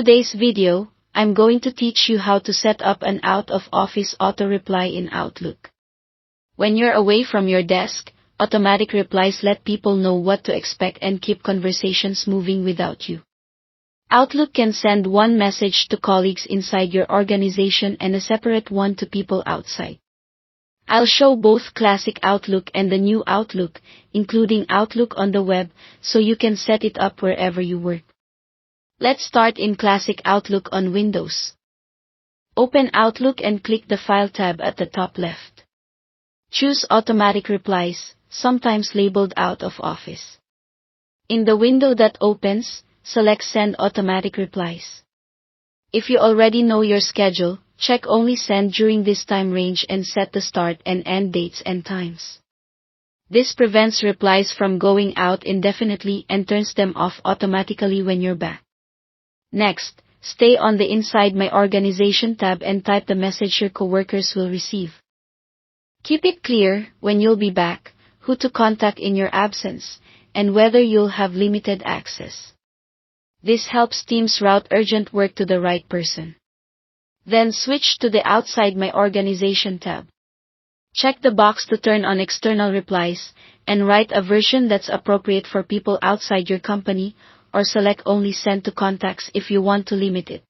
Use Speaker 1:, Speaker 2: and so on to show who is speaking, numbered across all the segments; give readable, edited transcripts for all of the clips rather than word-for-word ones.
Speaker 1: Today's video, I'm going to teach you how to set up an out-of-office auto-reply in Outlook. When you're away from your desk, automatic replies let people know what to expect and keep conversations moving without you. Outlook can send one message to colleagues inside your organization and a separate one to people outside. I'll show both classic Outlook and the new Outlook, including Outlook on the web, so you can set it up wherever you work. Let's start in classic Outlook on Windows. Open Outlook and click the File tab at the top left. Choose Automatic Replies, sometimes labeled Out of Office. In the window that opens, select Send Automatic Replies. If you already know your schedule, check Only Send during this time range and set the start and end dates and times. This prevents replies from going out indefinitely and turns them off automatically when you're back. Next, stay on the Inside My Organization tab and type the message your coworkers will receive. Keep it clear when you'll be back, who to contact in your absence, and whether you'll have limited access. This helps teams route urgent work to the right person. Then switch to the Outside My Organization tab. Check the box to turn on external replies, and write a version that's appropriate for people outside your company, or select Only Send to contacts if you want to limit it.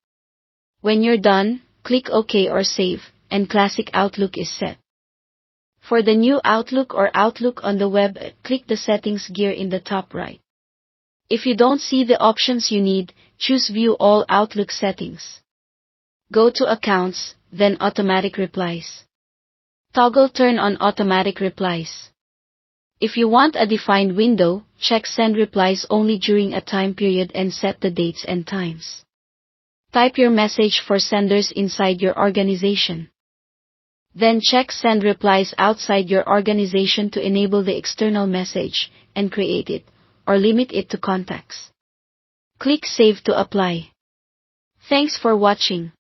Speaker 1: When you're done, click OK or Save, and Classic Outlook is set. For the new Outlook or Outlook on the web, click the Settings gear in the top right. If you don't see the options you need, choose View All Outlook Settings. Go to Accounts, then Automatic Replies. Toggle Turn on Automatic Replies. If you want a defined window, check Send Replies only during a time period and set the dates and times. Type your message for senders inside your organization. Then check Send Replies outside your organization to enable the external message, and create it, or limit it to contacts. Click Save to apply. Thanks for watching.